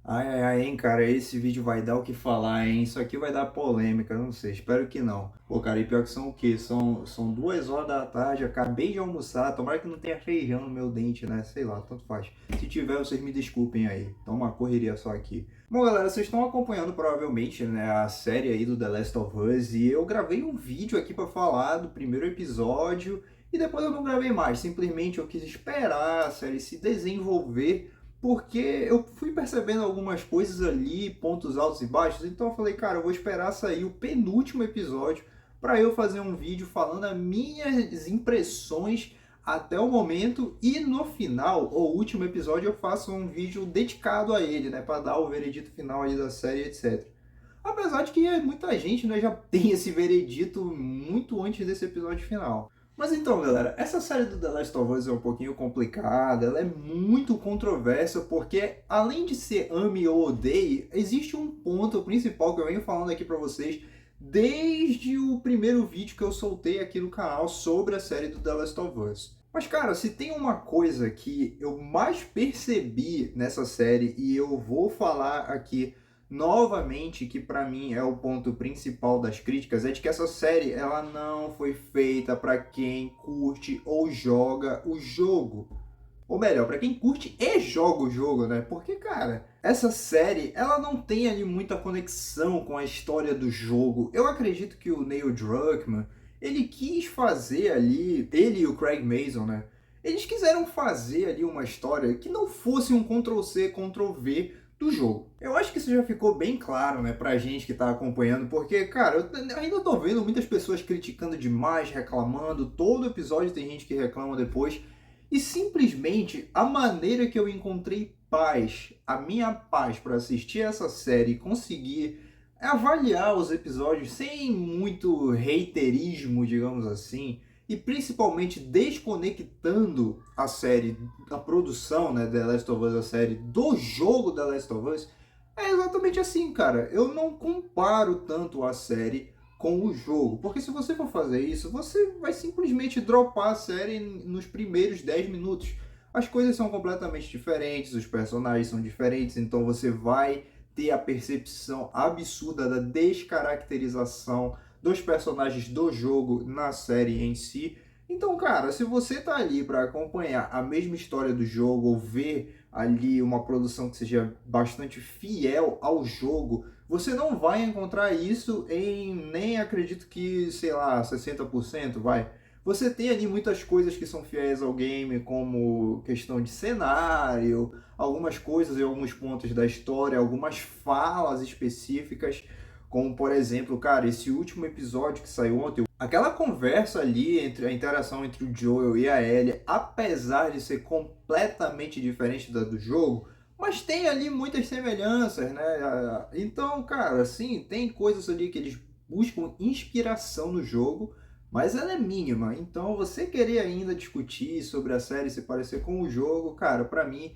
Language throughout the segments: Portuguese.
Ai, ai, ai, hein, cara, esse vídeo vai dar o que falar, hein? Isso aqui vai dar polêmica, não sei, espero que não. Pô, cara, e pior que são o quê? São 2 horas da tarde, acabei de almoçar, tomara que não tenha feijão no meu dente, né? Sei lá, tanto faz. Se tiver, vocês me desculpem aí, tá uma correria só aqui. Bom, galera, vocês estão acompanhando provavelmente, né, a série aí do The Last of Us, e eu gravei um vídeo aqui pra falar do primeiro episódio, e depois eu não gravei mais, simplesmente eu quis esperar a série se desenvolver porque eu fui percebendo algumas coisas ali, pontos altos e baixos, então eu falei, cara, eu vou esperar sair o penúltimo episódio para eu fazer um vídeo falando as minhas impressões até o momento e no final, o último episódio, eu faço um vídeo dedicado a ele, né, para dar o veredito final aí da série, etc. Apesar de que muita gente, né, já tem esse veredito muito antes desse episódio final. Mas então, galera, essa série do The Last of Us é um pouquinho complicada, ela é muito controversa, porque além de ser ame ou odeie, existe um ponto principal que eu venho falando aqui pra vocês desde o primeiro vídeo que eu soltei aqui no canal sobre a série do The Last of Us. Mas, cara, se tem uma coisa que eu mais percebi nessa série, e eu vou falar aqui novamente, que para mim é o ponto principal das críticas, é de que essa série ela não foi feita para quem curte ou joga o jogo. Ou melhor, para quem curte e joga o jogo, né? Porque, cara, essa série, ela não tem ali muita conexão com a história do jogo. Eu acredito que o Neil Druckmann, ele quis fazer ali, ele e o Craig Mazin, né? Eles quiseram fazer ali uma história que não fosse um Ctrl-C, Ctrl-V do jogo. Eu acho que isso já ficou bem claro, né, pra gente que tá acompanhando, porque, cara, eu ainda tô vendo muitas pessoas criticando demais, reclamando, todo episódio tem gente que reclama depois, e simplesmente a maneira que eu encontrei paz, a minha paz para assistir essa série e conseguir avaliar os episódios sem muito haterismo, digamos assim, e principalmente desconectando a série, a produção, né, The Last of Us, a série do jogo The Last of Us, é exatamente assim, cara. Eu não comparo tanto a série com o jogo, porque se você for fazer isso, você vai simplesmente dropar a série nos primeiros 10 minutos. As coisas são completamente diferentes, os personagens são diferentes, então você vai ter a percepção absurda da descaracterização dos personagens do jogo na série em si. Então, cara, se você tá ali para acompanhar a mesma história do jogo ou ver ali uma produção que seja bastante fiel ao jogo, você não vai encontrar isso em nem acredito que, sei lá, 60% vai. Você tem ali muitas coisas que são fiéis ao game, como questão de cenário, algumas coisas e alguns pontos da história, algumas falas específicas, como por exemplo, cara, esse último episódio que saiu ontem, aquela conversa ali entre a interação entre o Joel e a Ellie, apesar de ser completamente diferente da do jogo, mas tem ali muitas semelhanças, né? Então, cara, assim, tem coisas ali que eles buscam inspiração no jogo, mas ela é mínima. Então, você querer ainda discutir sobre a série se parecer com o jogo, cara, pra mim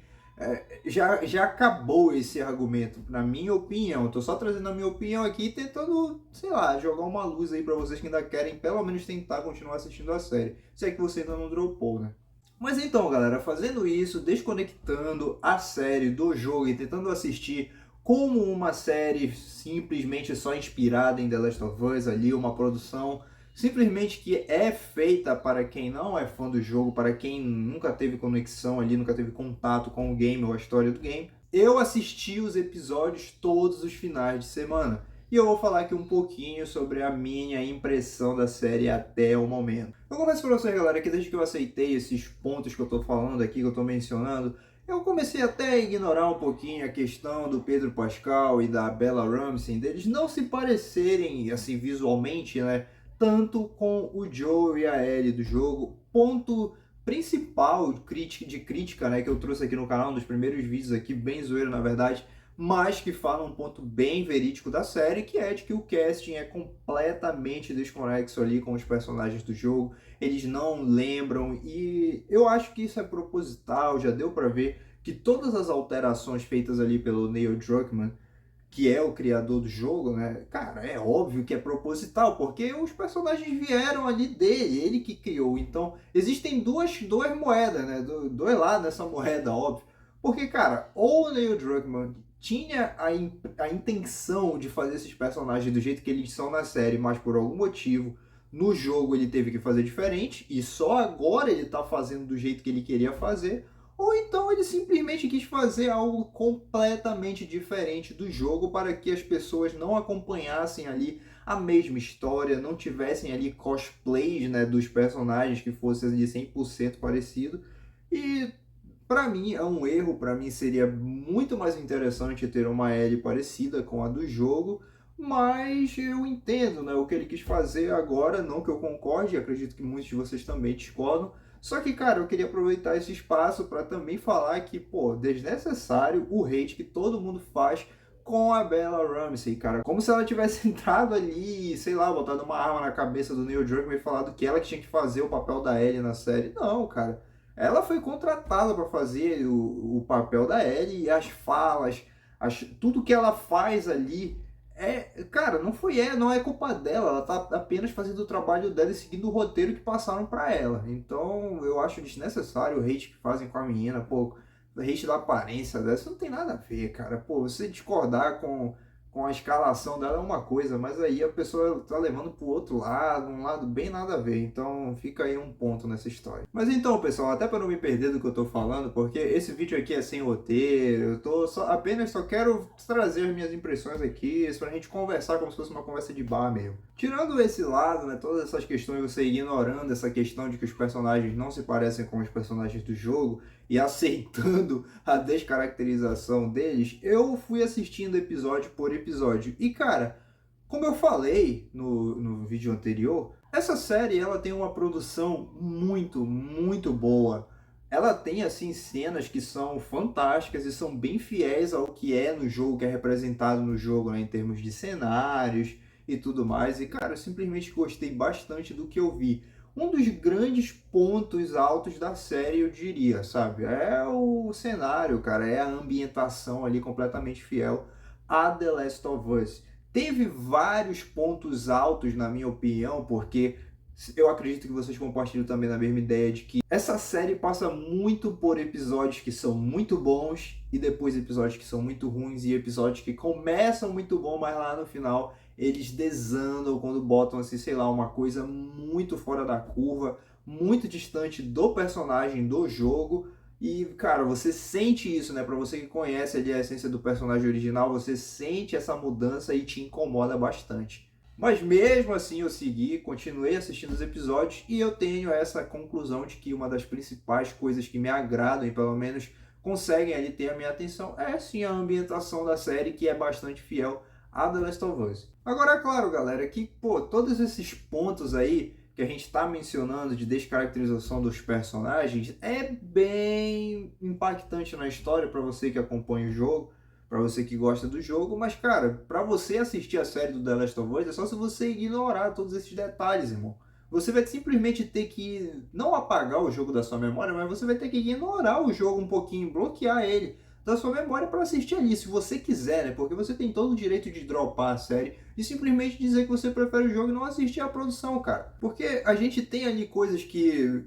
já acabou esse argumento, na minha opinião. Eu tô só trazendo a minha opinião aqui e tentando, sei lá, jogar uma luz aí pra vocês que ainda querem pelo menos tentar continuar assistindo a série. Se é que você ainda não dropou, né? Mas então, galera, fazendo isso, desconectando a série do jogo e tentando assistir como uma série simplesmente só inspirada em The Last of Us ali, uma produção simplesmente que é feita para quem não é fã do jogo, para quem nunca teve conexão ali, nunca teve contato com o game ou a história do game. Eu assisti os episódios todos os finais de semana. E eu vou falar aqui um pouquinho sobre a minha impressão da série até o momento. Eu confesso pra vocês, galera, que desde que eu aceitei esses pontos que eu tô falando aqui, que eu tô mencionando, eu comecei até a ignorar um pouquinho a questão do Pedro Pascal e da Bella Ramsey, deles não se parecerem, assim, visualmente, né, tanto com o Joe e a Ellie do jogo. Ponto principal de crítica, né, que eu trouxe aqui no canal, um dos primeiros vídeos aqui, bem zoeiro na verdade, mas que fala um ponto bem verídico da série, que é de que o casting é completamente desconexo ali com os personagens do jogo, eles não lembram, e eu acho que isso é proposital, já deu para ver que todas as alterações feitas ali pelo Neil Druckmann, que é o criador do jogo, né? Cara, é óbvio que é proposital, porque os personagens vieram ali dele, ele que criou. Então, existem duas moedas, né? Dois lados dessa moeda, óbvio. Porque, cara, ou o Neil Druckmann tinha a intenção de fazer esses personagens do jeito que eles são na série, mas por algum motivo no jogo ele teve que fazer diferente e só agora ele tá fazendo do jeito que ele queria fazer, ou então ele simplesmente quis fazer algo completamente diferente do jogo para que as pessoas não acompanhassem ali a mesma história, não tivessem ali cosplays, né, dos personagens que fossem de 100% parecido. E para mim é um erro, para mim seria muito mais interessante ter uma Ellie parecida com a do jogo, mas eu entendo, né, o que ele quis fazer agora, não que eu concorde, acredito que muitos de vocês também discordam. Só que, cara, eu queria aproveitar esse espaço para também falar que, pô, desnecessário o hate que todo mundo faz com a Bella Ramsey, cara. Como se ela tivesse entrado ali, sei lá, botado uma arma na cabeça do Neil Druckmann e falado que ela que tinha que fazer o papel da Ellie na série. Não, cara. Ela foi contratada para fazer o papel da Ellie e as falas, tudo que ela faz ali cara, não é culpa dela, ela tá apenas fazendo o trabalho dela e seguindo o roteiro que passaram para ela. Então, eu acho desnecessário o hate que fazem com a menina, pô, o hate da aparência dela, isso não tem nada a ver, cara. Pô, você discordar com a escalação dela é uma coisa, mas aí a pessoa tá levando pro outro lado, um lado bem nada a ver. Então fica aí um ponto nessa história. Mas então, pessoal, até para não me perder do que eu tô falando, porque esse vídeo aqui é sem roteiro, eu tô apenas só quero trazer as minhas impressões aqui, pra gente conversar como se fosse uma conversa de bar mesmo. Tirando esse lado, né, todas essas questões, você ignorando essa questão de que os personagens não se parecem com os personagens do jogo, e aceitando a descaracterização deles, eu fui assistindo episódio por episódio. E cara, como eu falei no vídeo anterior, essa série ela tem uma produção muito boa. Ela tem assim cenas que são fantásticas e são bem fiéis ao que é no jogo, que é representado no jogo, né, em termos de cenários e tudo mais. E cara, eu simplesmente gostei bastante do que eu vi. Um dos grandes pontos altos da série, eu diria, sabe? É o cenário, cara, é a ambientação ali completamente fiel a The Last of Us. Teve vários pontos altos, na minha opinião, porque eu acredito que vocês compartilham também na mesma ideia de que essa série passa muito por episódios que são muito bons e depois episódios que são muito ruins e episódios que começam muito bom, mas lá no final eles desandam quando botam assim, sei lá, uma coisa muito fora da curva, muito distante do personagem do jogo. E, cara, você sente isso, né? Pra você que conhece ali a essência do personagem original, você sente essa mudança e te incomoda bastante. Mas mesmo assim eu segui, continuei assistindo os episódios e eu tenho essa conclusão de que uma das principais coisas que me agradam e pelo menos conseguem ali ter a minha atenção é sim a ambientação da série, que é bastante fiel a The Last of Us. Agora, é claro, galera, que pô, todos esses pontos aí que a gente está mencionando de descaracterização dos personagens é bem impactante na história para você que acompanha o jogo, para você que gosta do jogo, mas cara, para você assistir a série do The Last of Us é só se você ignorar todos esses detalhes, irmão. Você vai simplesmente ter que não apagar o jogo da sua memória, mas você vai ter que ignorar o jogo um pouquinho, bloquear ele da sua memória para assistir ali, se você quiser, né? Porque você tem todo o direito de dropar a série e simplesmente dizer que você prefere o jogo e não assistir a produção, cara. Porque a gente tem ali coisas que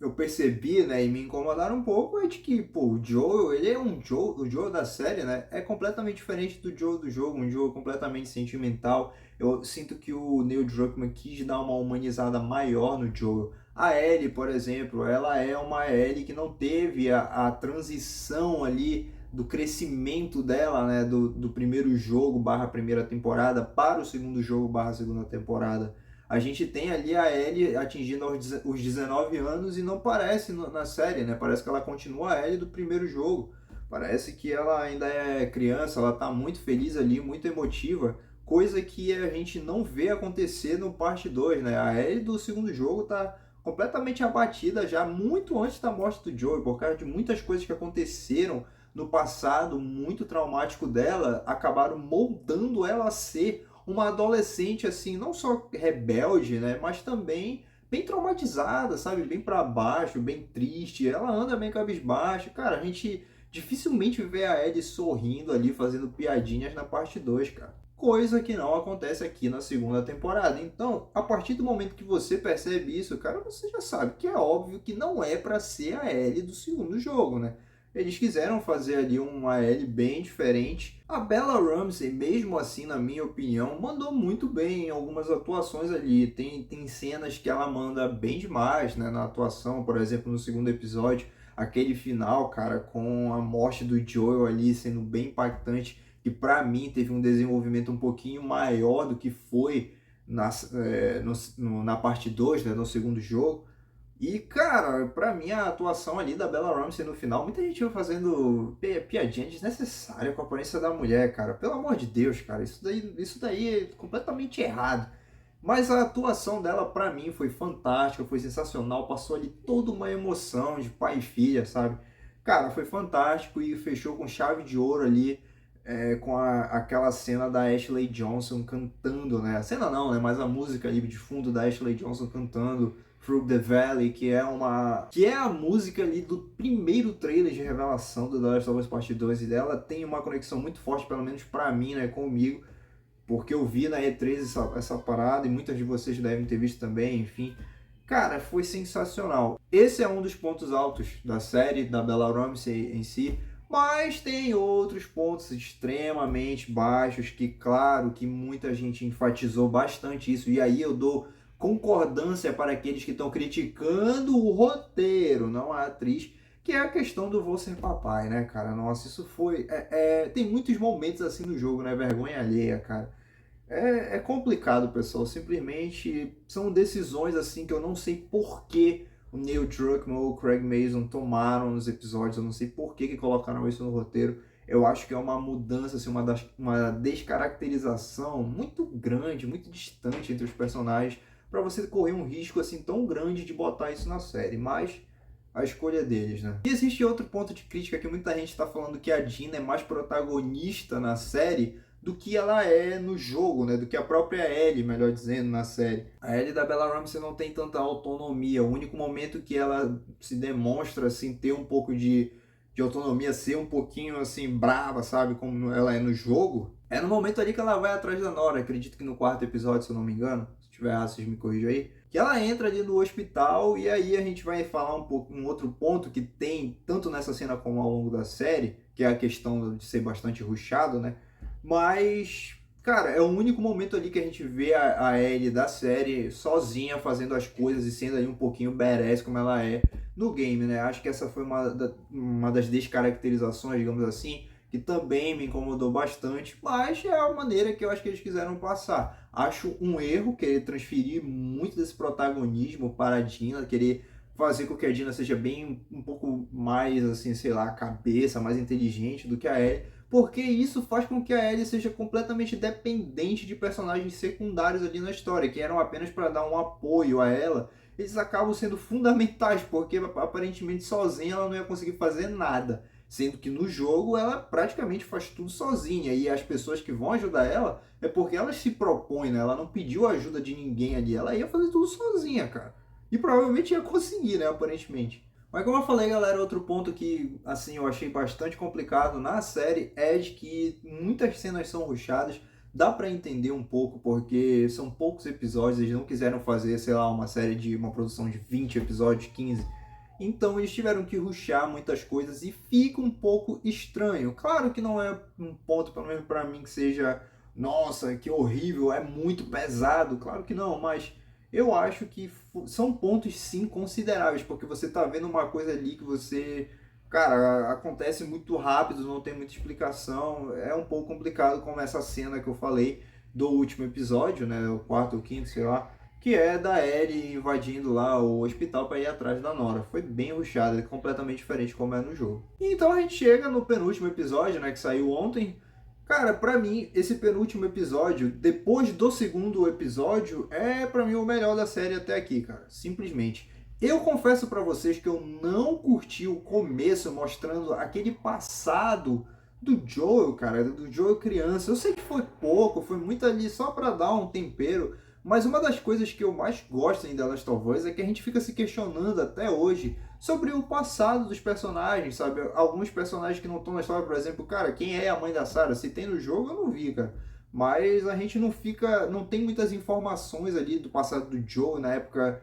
eu percebi, né, e me incomodaram um pouco, é de que, pô, o Joel, ele é o Joel da série, né, é completamente diferente do Joel do jogo, um Joel completamente sentimental. Eu sinto que o Neil Druckmann quis dar uma humanizada maior no Joel. A Ellie, por exemplo, ela é uma Ellie que não teve a transição ali do crescimento dela, né, do primeiro jogo barra primeira temporada para o segundo jogo barra segunda temporada. A gente tem ali a Ellie atingindo os 19 anos e não parece na série, né? Parece que ela continua a Ellie do primeiro jogo. Parece que ela ainda é criança, ela tá muito feliz ali, muito emotiva, coisa que a gente não vê acontecer no parte 2, né? A Ellie do segundo jogo tá completamente abatida já muito antes da morte do Joel, por causa de muitas coisas que aconteceram no passado muito traumático dela, acabaram moldando ela a ser uma adolescente assim, não só rebelde, né, mas também bem traumatizada, sabe, bem para baixo, bem triste. Ela anda bem cabisbaixo. Cara, a gente dificilmente vê a Ellie sorrindo ali, fazendo piadinhas na parte 2, cara. Coisa que não acontece aqui na segunda temporada. Então, a partir do momento que você percebe isso, cara, você já sabe que é óbvio que não é para ser a Ellie do segundo jogo, né? eles quiseram fazer ali uma Ellie bem diferente. A Bella Ramsey, mesmo assim, na minha opinião, mandou muito bem em algumas atuações ali. Tem cenas que ela manda bem demais, né, na atuação, por exemplo, no segundo episódio, aquele final, cara, com a morte do Joel ali sendo bem impactante, que pra mim teve um desenvolvimento um pouquinho maior do que foi na parte 2, né, no segundo jogo. E, cara, pra mim a atuação ali da Bella Ramsey no final, muita gente vai fazendo piadinha desnecessária com a aparência da mulher, cara. Pelo amor de Deus, cara, isso daí é completamente errado. Mas a atuação dela, pra mim, foi fantástica, foi sensacional, passou ali toda uma emoção de pai e filha, sabe? Cara, foi fantástico e fechou com chave de ouro ali, com aquela cena da Ashley Johnson cantando, né? A cena não, né? Mas a música ali de fundo da Ashley Johnson cantando Through the Valley, que é a música ali do primeiro trailer de revelação do The Last of Us Part 2, e dela tem uma conexão muito forte, pelo menos pra mim, né, comigo, porque eu vi na E3 essa parada e muitas de vocês devem ter visto também, enfim. Cara, foi sensacional. Esse é um dos pontos altos da série, da Bella Ramsey em si, mas tem outros pontos extremamente baixos que, claro, que muita gente enfatizou bastante isso, e aí eu dou concordância para aqueles que estão criticando o roteiro, não a atriz, que é a questão do vou ser papai, né, cara? Nossa, isso foi... tem muitos momentos assim no jogo, né? Vergonha alheia, cara. É complicado, pessoal. Simplesmente são decisões assim que eu não sei por que o Neil Druckmann ou o Craig Mazin tomaram nos episódios. Eu não sei por que colocaram isso no roteiro. Eu acho que é uma mudança, assim, uma descaracterização muito grande, muito distante entre os personagens, para você correr um risco assim tão grande de botar isso na série. Mas a escolha deles, né? E existe outro ponto de crítica que muita gente está falando, que a Dina é mais protagonista na série do que ela é no jogo, né? Do que a própria Ellie, melhor dizendo, na série. A Ellie da Bella Ramsey não tem tanta autonomia. O único momento que ela se demonstra, assim, ter um pouco de autonomia, ser um pouquinho, assim, brava, sabe? Como ela é no jogo, é no momento ali que ela vai atrás da Nora. Acredito que no quarto episódio, se eu não me engano. Se tiver errado, vocês me corrijam aí. Que ela entra ali no hospital e aí a gente vai falar um outro ponto que tem tanto nessa cena como ao longo da série, que é a questão de ser bastante rushado, né? Mas, cara, é o único momento ali que a gente vê a Ellie da série sozinha fazendo as coisas e sendo ali um pouquinho badass como ela é no game, né? Acho que essa foi uma das descaracterizações, digamos assim, que também me incomodou bastante, mas é a maneira que eu acho que eles quiseram passar. Acho um erro querer transferir muito desse protagonismo para a Dina, querer fazer com que a Dina seja bem um pouco mais, assim, sei lá, cabeça, mais inteligente do que a Ellie, porque isso faz com que a Ellie seja completamente dependente de personagens secundários ali na história, que eram apenas para dar um apoio a ela. Eles acabam sendo fundamentais, porque aparentemente sozinha ela não ia conseguir fazer nada. Sendo que no jogo ela praticamente faz tudo sozinha, e as pessoas que vão ajudar ela é porque ela se propõe, né? Ela não pediu ajuda de ninguém ali, ela ia fazer tudo sozinha, cara. E provavelmente ia conseguir, né? Aparentemente. Mas como eu falei, galera, outro ponto que, assim, eu achei bastante complicado na série é de que muitas cenas são rushadas. Dá pra entender um pouco, porque são poucos episódios, eles não quiseram fazer, sei lá, uma série de uma produção de 20 episódios, 15. Então eles tiveram que rushar muitas coisas e fica um pouco estranho. Claro que não é um ponto, pelo menos pra mim, que seja, nossa, que horrível, é muito pesado. Claro que não, mas eu acho que são pontos sim consideráveis, porque você tá vendo uma coisa ali que você, cara, acontece muito rápido, não tem muita explicação, é um pouco complicado, como essa cena que eu falei do último episódio, né, o quarto ou quinto, sei lá, que é da Ellie invadindo lá o hospital para ir atrás da Nora. Foi bem rushado, é completamente diferente como é no jogo. E então a gente chega no penúltimo episódio, né, que saiu ontem. Cara, pra mim, esse penúltimo episódio, depois do segundo episódio, é pra mim o melhor da série até aqui, cara. Simplesmente. Eu confesso pra vocês que eu não curti o começo mostrando aquele passado do Joel, cara, do Joel criança. Eu sei que foi pouco, foi muito ali só pra dar um tempero, mas uma das coisas que eu mais gosto em The Last of Us é que a gente fica se questionando até hoje sobre o passado dos personagens, sabe? Alguns personagens que não estão na história, por exemplo, cara, quem é a mãe da Sarah? Se tem no jogo, eu não vi, cara. Mas a gente não tem muitas informações ali do passado do Joe na época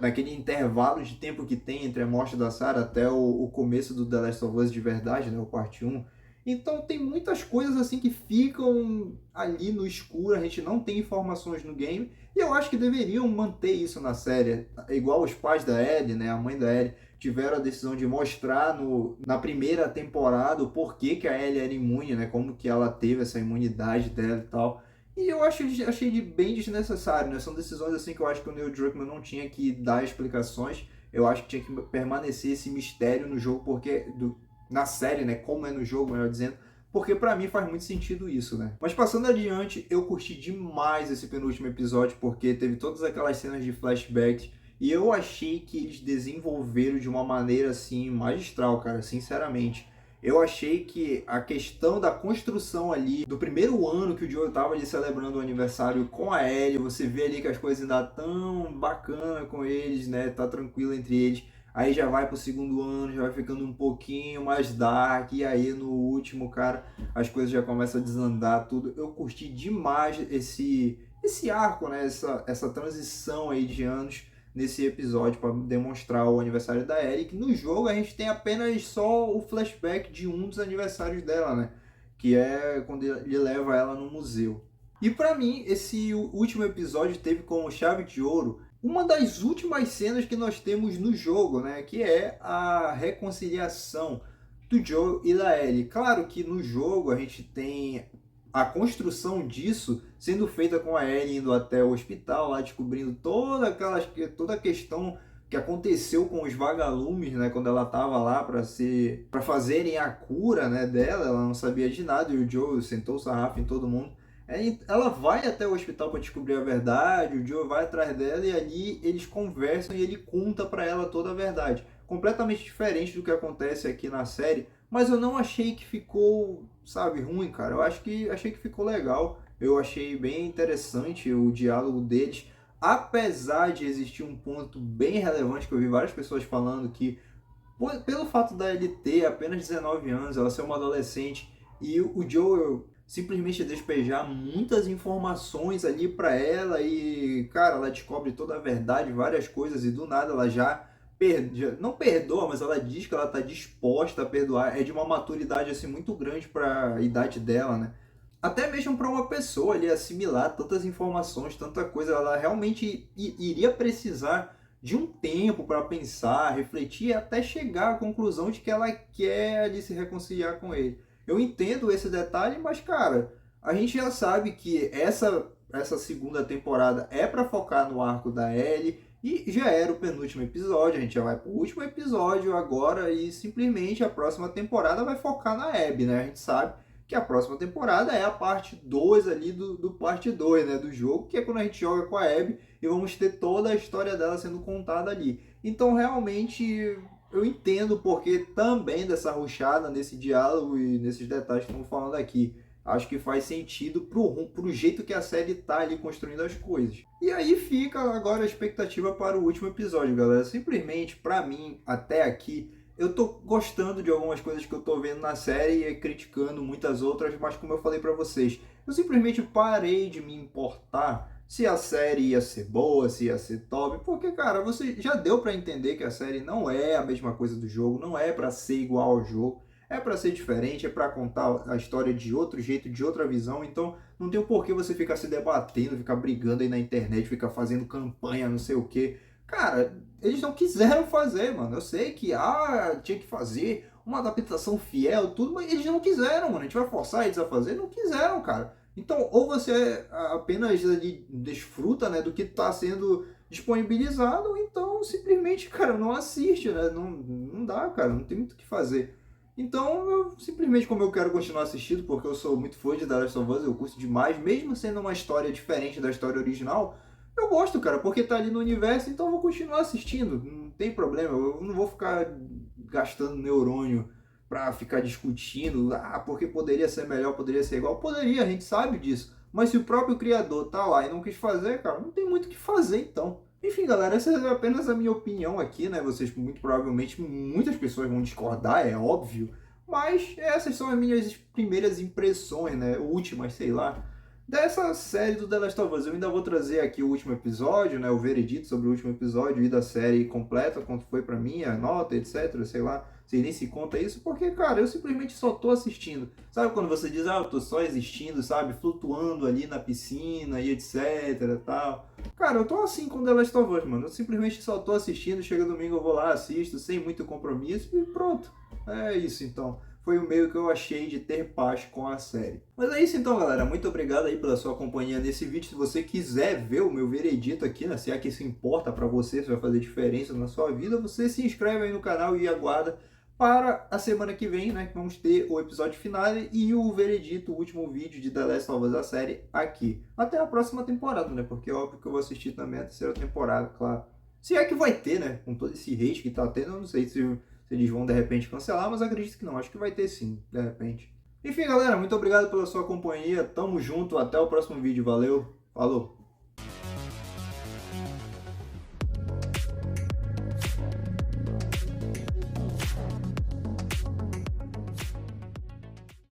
naquele intervalo de tempo que tem entre a morte da Sarah até o começo do The Last of Us de verdade, né, o parte 1. Então tem muitas coisas assim que ficam ali no escuro, a gente não tem informações no game, e eu acho que deveriam manter isso na série. Igual os pais da Ellie, né, a mãe da Ellie, tiveram a decisão de mostrar na primeira temporada o porquê que a Ellie era imune, né, como que ela teve essa imunidade dela e tal. E eu achei bem desnecessário, né? São decisões assim que eu acho que o Neil Druckmann não tinha que dar explicações. Eu acho que tinha que permanecer esse mistério no jogo, porque na série, né? Como é no jogo, melhor dizendo. Porque pra mim faz muito sentido isso, né? Mas passando adiante, eu curti demais esse penúltimo episódio, porque teve todas aquelas cenas de flashbacks. E eu achei que eles desenvolveram de uma maneira assim magistral, cara, sinceramente. Eu achei que a questão da construção ali, do primeiro ano que o Joe estava ali celebrando o aniversário com a Ellie, você vê ali que as coisas ainda tão bacana com eles, né? Tá tranquilo entre eles. Aí já vai pro segundo ano, já vai ficando um pouquinho mais dark, e aí no último, cara, as coisas já começam a desandar tudo. Eu curti demais esse arco, né? Essa transição aí de anos nesse episódio para demonstrar o aniversário da Ellie, que no jogo a gente tem apenas só o flashback de um dos aniversários dela, né? Que é quando ele leva ela no museu. E para mim, esse último episódio teve como chave de ouro uma das últimas cenas que nós temos no jogo, né? Que é a reconciliação do Joe e da Ellie. Claro que no jogo a gente tem a construção disso sendo feita com a Ellie indo até o hospital, lá descobrindo toda a questão que aconteceu com os vagalumes, né, quando ela estava lá para fazerem a cura, né, dela, ela não sabia de nada e o Joe sentou o sarrafo em todo mundo. Ela vai até o hospital para descobrir a verdade, o Joe vai atrás dela e ali eles conversam e ele conta para ela toda a verdade. Completamente diferente do que acontece aqui na série, mas eu não achei que ficou, sabe, ruim, cara. Achei que ficou legal. Eu achei bem interessante o diálogo deles. Apesar de existir um ponto bem relevante que eu vi várias pessoas falando que pelo fato da ele ter apenas 19 anos, ela ser uma adolescente e o Joel simplesmente despejar muitas informações ali para ela e, cara, ela descobre toda a verdade, várias coisas e do nada ela já não perdoa, mas ela diz que ela está disposta a perdoar. É de uma maturidade assim muito grande para a idade dela, né? Até mesmo para uma pessoa ali assimilar tantas informações, tanta coisa, ela realmente iria precisar de um tempo para pensar, refletir, até chegar à conclusão de que ela quer ali se reconciliar com ele. Eu entendo esse detalhe, mas cara, a gente já sabe que essa segunda temporada é para focar no arco da Ellie e já era o penúltimo episódio, a gente já vai pro último episódio agora e simplesmente a próxima temporada vai focar na Abby, né? A gente sabe que a próxima temporada é a parte 2 ali do parte 2, né, do jogo, que é quando a gente joga com a Abby e vamos ter toda a história dela sendo contada ali. Então, realmente, eu entendo o porquê também dessa rushada nesse diálogo e nesses detalhes que estamos falando aqui. Acho que faz sentido pro jeito que a série tá ali construindo as coisas. E aí fica agora a expectativa para o último episódio, galera. Simplesmente, para mim, até aqui, eu tô gostando de algumas coisas que eu tô vendo na série e criticando muitas outras, mas como eu falei pra vocês, eu simplesmente parei de me importar se a série ia ser boa, se ia ser top, porque, cara, você já deu pra entender que a série não é a mesma coisa do jogo, não é pra ser igual ao jogo, é pra ser diferente, é pra contar a história de outro jeito, de outra visão, então não tem o porquê você ficar se debatendo, ficar brigando aí na internet, ficar fazendo campanha, não sei o quê. Cara, eles não quiseram fazer, mano. Eu sei que tinha que fazer uma adaptação fiel, tudo, mas eles não quiseram, mano. A gente vai forçar eles a fazer? Não quiseram, cara. Então, ou você apenas ali desfruta, né, do que está sendo disponibilizado, ou então simplesmente, cara, não assiste, né? Não dá, cara, não tem muito o que fazer. Então, eu simplesmente, como eu quero continuar assistindo, porque eu sou muito fã de The Last of Us, eu curto demais, mesmo sendo uma história diferente da história original, eu gosto, cara, porque tá ali no universo, então eu vou continuar assistindo, não tem problema, eu não vou ficar gastando neurônio pra ficar discutindo, porque poderia ser melhor, poderia ser igual, poderia, a gente sabe disso, mas se o próprio criador tá lá e não quis fazer, cara, não tem muito o que fazer então. Enfim, galera, essa é apenas a minha opinião aqui, né, vocês muito provavelmente, muitas pessoas vão discordar, é óbvio, mas essas são as minhas primeiras impressões, né, últimas, sei lá. dessa série do The Last of Us. Eu ainda vou trazer aqui o último episódio, né, o veredito sobre o último episódio e da série completa, quanto foi pra mim, a nota, etc, sei lá, sei nem se conta isso, porque, cara, eu simplesmente só tô assistindo. Sabe quando você diz, eu tô só existindo, sabe, flutuando ali na piscina e etc, tal. Cara, eu tô assim com The Last of Us, mano, eu simplesmente só tô assistindo, chega domingo eu vou lá, assisto, sem muito compromisso e pronto. É isso, então. Foi o meio que eu achei de ter paz com a série. Mas é isso então, galera. Muito obrigado aí pela sua companhia nesse vídeo. Se você quiser ver o meu veredito aqui, né, se é que isso importa para você, se vai fazer diferença na sua vida, você se inscreve aí no canal e aguarda para a semana que vem, né, que vamos ter o episódio final e o veredito, o último vídeo de The Last of Us, a série aqui. Até a próxima temporada, né, porque é óbvio que eu vou assistir também a terceira temporada, claro. Se é que vai ter, né, com todo esse hate que tá tendo, eu não sei se eles vão de repente cancelar, mas acredito que não. Acho que vai ter sim, de repente. Enfim, galera, muito obrigado pela sua companhia. Tamo junto, até o próximo vídeo. Valeu, falou!